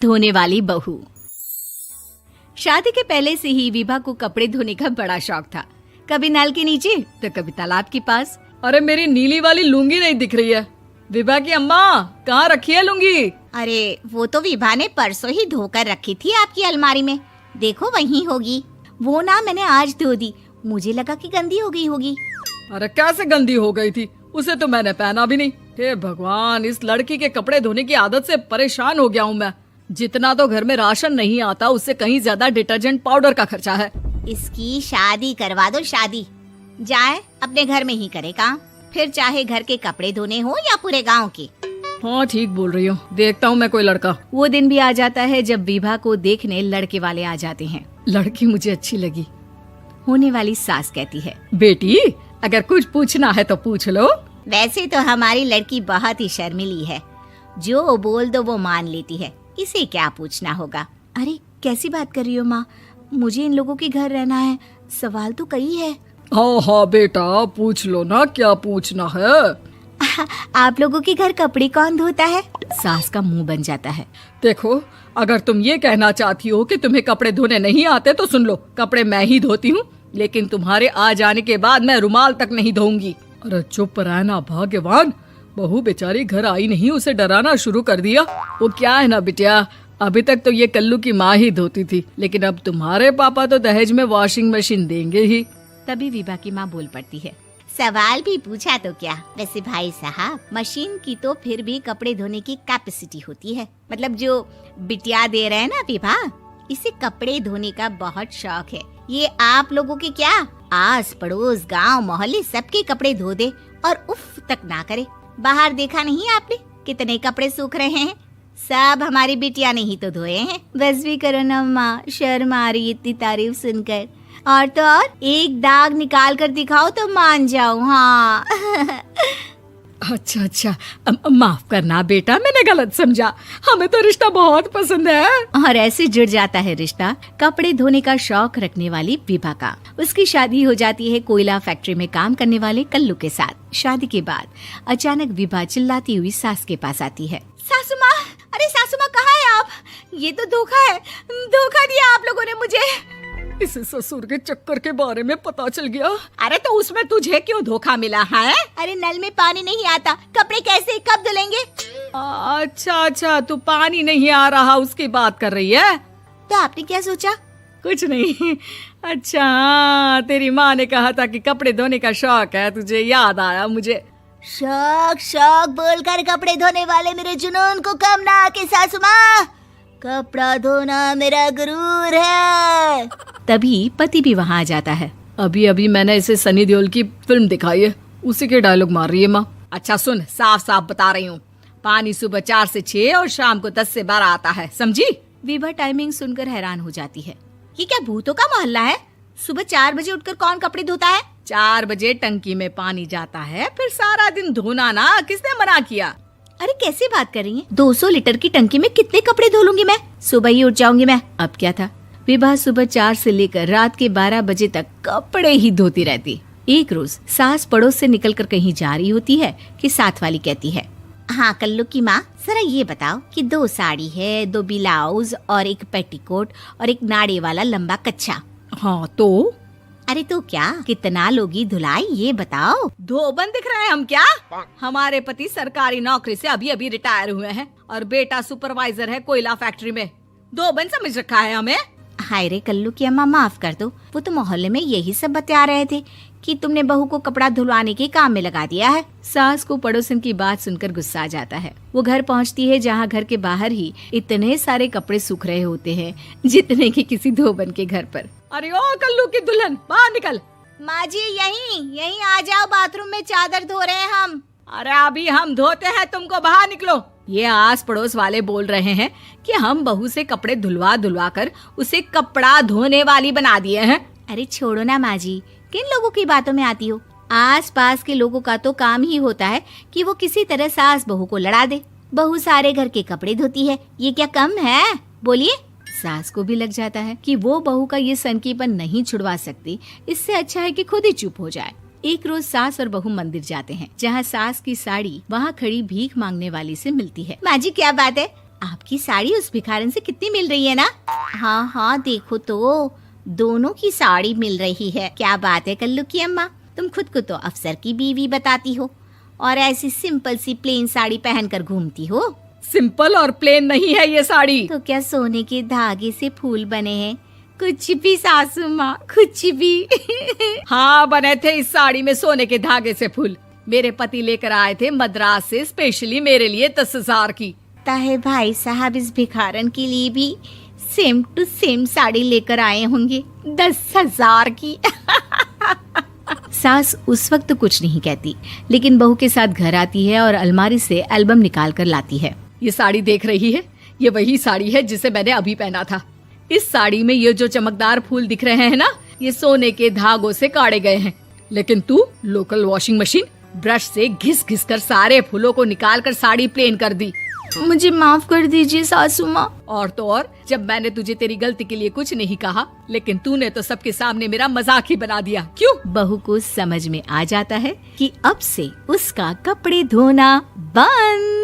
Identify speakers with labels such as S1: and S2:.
S1: धोने वाली बहू। शादी के पहले से ही विभा को कपड़े धोने का बड़ा शौक था। कभी नल के नीचे तो कभी तालाब के पास।
S2: अरे मेरी नीली वाली लुंगी नहीं दिख रही है। विभा की अम्मा, कहाँ रखी है लुंगी?
S3: अरे वो तो विभा ने परसों ही धोकर रखी थी आपकी अलमारी में, देखो वहीं होगी। वो ना मैंने आज धो दी, मुझे लगा कि गंदी हो गई होगी।
S2: अरे कैसे गंदी हो गई थी? उसे तो मैंने पहना भी नहीं। हे भगवान, इस लड़की के कपड़े धोने की आदत से परेशान हो गया हूँ मैं। जितना तो घर में राशन नहीं आता, उससे कहीं ज्यादा डिटर्जेंट पाउडर का खर्चा है।
S3: इसकी शादी करवा दो, शादी जाए अपने घर में ही करे काम, फिर चाहे घर के कपड़े धोने हो या पूरे गांव के।
S2: हाँ ठीक बोल रही हो, देखता हूँ मैं कोई लड़का।
S1: वो दिन भी आ जाता है जब विभा को देखने लड़के वाले आ जाते हैं।
S2: लड़की मुझे अच्छी लगी।
S1: होने वाली सास कहती है,
S2: बेटी अगर कुछ पूछना है तो पूछ लो।
S3: वैसे तो हमारी लड़की बहुत ही शर्मीली है, जो बोल दो वो मान लेती है, इसे क्या पूछना होगा।
S1: अरे कैसी बात कर रही हो माँ, मुझे इन लोगों के घर रहना है, सवाल तो कई है।
S2: हाँ हाँ बेटा, पूछ लो ना, क्या पूछना है।
S1: आप लोगों के घर कपड़े कौन धोता है? सास का मुंह बन जाता है।
S2: देखो, अगर तुम ये कहना चाहती हो कि तुम्हें कपड़े धोने नहीं आते तो सुन लो, कपड़े मैं ही धोती हूँ, लेकिन तुम्हारे आ जाने के बाद मैं रुमाल तक नहीं धोऊंगी। अरे चुप रहना भाग्यवान, बहू बेचारी घर आई नहीं, उसे डराना शुरू कर दिया। वो क्या है ना बिटिया, अभी तक तो ये कल्लू की माँ ही धोती थी, लेकिन अब तुम्हारे पापा तो दहेज में वॉशिंग मशीन देंगे ही।
S1: तभी विभा की माँ बोल पड़ती है,
S3: सवाल भी पूछा तो क्या। वैसे भाई साहब, मशीन की तो फिर भी कपड़े धोने की कैपेसिटी होती है। मतलब जो बिटिया दे रहे हैं ना विभा, इसे कपड़े धोने का बहुत शौक है। ये आप लोगों के क्या, आस पड़ोस गांव मोहल्ले सबके कपड़े धो दे और उफ तक ना करे। बाहर देखा नहीं आपने कितने कपड़े सूख रहे हैं? सब हमारी बिटिया ने ही तो धोए हैं।
S1: बस भी करो ना माँ, शर्म आ रही इतनी तारीफ सुनकर। और तो और एक दाग निकाल कर दिखाओ तो मान जाऊँ। हाँ
S2: अच्छा, माफ करना बेटा, मैंने गलत समझा। हमें तो रिश्ता बहुत पसंद है।
S1: और ऐसे जुड़ जाता है रिश्ता कपड़े धोने का शौक रखने वाली विभा का। उसकी शादी हो जाती है कोयला फैक्ट्री में काम करने वाले कल्लू के साथ। शादी के बाद अचानक विभा चिल्लाती हुई सास के पास आती है।
S3: सासू माँ, अरे सासू माँ कहाँ है आप? ये तो धोखा है, धोखा दिया आप लोगों ने मुझे।
S2: इसे ससुर के चक्कर के बारे में पता चल गया।
S3: अरे तो उसमें तुझे क्यों धोखा मिला है? अरे नल में पानी नहीं आता, कपड़े कैसे कब धुलेंगे?
S2: अच्छा, तू पानी नहीं आ रहा उसकी बात कर रही है।
S3: तो आपने क्या सोचा?
S2: कुछ नहीं। अच्छा, तेरी माँ ने कहा था कि कपड़े धोने का शौक है तुझे, याद आया मुझे।
S3: शौक बोलकर कपड़े धोने वाले मेरे जुनून को कम ना आके सासू माँ, कपड़ा धोना मेरा गुरूर है।
S1: तभी पति भी वहाँ आ जाता है।
S2: अभी मैंने इसे सनी देओल की फिल्म दिखाई है, उसी के डायलॉग मार रही है माँ। अच्छा सुन, साफ साफ बता रही हूँ, पानी सुबह 4 से 6 और शाम को 10 से 12 आता है, समझी?
S1: विभा टाइमिंग सुनकर हैरान हो जाती है।
S3: ये क्या भूतों का मोहल्ला है? सुबह 4 बजे उठकर कौन कपड़े धोता है?
S2: 4 बजे टंकी में पानी जाता है, फिर सारा दिन धोना ना, किसने मना किया?
S1: अरे कैसी बात कर रही हैं? 200 लीटर की टंकी में कितने कपड़े धो लूंगी मैं? सुबह ही उठ जाऊंगी मैं। अब क्या था, विभा सुबह 4 से लेकर रात के 12 बजे तक कपड़े ही धोती रहती। एक रोज सास पड़ोस से निकलकर कहीं जा रही होती है कि साथ वाली कहती है,
S3: हाँ कल्लू की माँ, जरा ये बताओ कि 2 साड़ी है, 2 ब्लाउज और एक पेटीकोट और एक नाड़े वाला लंबा कच्छा।
S2: हाँ तो?
S3: अरे तो क्या, कितना लोगी धुलाई ये बताओ।
S2: धोबन दिख रहे हैं हम क्या? हमारे पति सरकारी नौकरी से अभी रिटायर हुए हैं और बेटा सुपरवाइजर है कोयला फैक्ट्री में। धोबन समझ रखा है हमें?
S3: हाय रे कल्लू की अम्मा, माफ कर दो, वो तो मोहल्ले में यही सब बता रहे थे कि तुमने बहू को कपड़ा धुलवाने के काम में लगा दिया है।
S1: सास को पड़ोसन की बात सुनकर गुस्सा आ जाता है। वो घर पहुंचती है जहां घर के बाहर ही इतने सारे कपड़े सूख रहे होते हैं जितने कि किसी धोबन के घर पर।
S2: अरे ओ कल्लू की दुल्हन, बाहर निकल।
S3: माँ जी यहीं आ जाओ, बाथरूम में चादर धो रहे हैं हम।
S2: अरे अभी हम धोते हैं, तुमको बाहर निकलो। ये आस पड़ोस वाले बोल रहे हैं कि हम बहू से कपड़े धुलवा कर उसे कपड़ा धोने वाली बना दिए हैं।
S3: अरे छोड़ो ना माँ जी, किन लोगों की बातों में आती हो? आस पास के लोगों का तो काम ही होता है कि वो किसी तरह सास बहू को लड़ा दे। बहू सारे घर के कपड़े धोती है, ये क्या कम है? बोलिए।
S1: सास को भी लग जाता है कि वो बहू का ये सनकीपन नहीं छुड़वा सकती, इससे अच्छा है कि खुद ही चुप हो जाए। एक रोज सास और बहू मंदिर जाते हैं, जहाँ सास की साड़ी वहाँ खड़ी भीख मांगने वाली से मिलती है।
S3: माँ जी क्या बात है, आपकी साड़ी उस भिखारन से कितनी मिल रही है ना? हाँ हाँ देखो तो दोनों की साड़ी मिल रही है। क्या बात है कल्लू की अम्मा, तुम खुद को तो अफसर की बीवी बताती हो और ऐसी सिंपल सी प्लेन साड़ी पहनकर घूमती हो।
S2: सिंपल और प्लेन नहीं है ये साड़ी।
S3: तो क्या सोने के धागे से फूल बने हैं? कुछ भी सासू माँ, कुछ भी।
S2: हाँ बने थे इस साड़ी में सोने के धागे से फूल। मेरे पति लेकर आए थे मद्रास से स्पेशली मेरे लिए 10,000 की।
S3: ताहे भाई साहब इस भिखारन के लिए भी सेम टू सेम साड़ी लेकर आए होंगे 10,000 की।
S1: सास उस वक्त तो कुछ नहीं कहती, लेकिन बहू के साथ घर आती है और अलमारी से एल्बम निकाल कर लाती है।
S2: ये साड़ी देख रही है, ये वही साड़ी है जिसे मैंने अभी पहना था। इस साड़ी में ये जो चमकदार फूल दिख रहे हैं ना, ये सोने के धागों से काटे गए हैं। लेकिन तू लोकल वॉशिंग मशीन ब्रश से घिस घिस कर सारे फूलों को निकाल कर साड़ी प्लेन कर दी।
S1: मुझे माफ कर दीजिए सासू माँ।
S2: और तो और, जब मैंने तुझे तेरी गलती के लिए कुछ नहीं कहा, लेकिन तूने तो सबके सामने मेरा मजाक ही बना दिया। क्यों?
S1: बहू को समझ में आ जाता है कि अब से उसका कपड़े धोना बंद।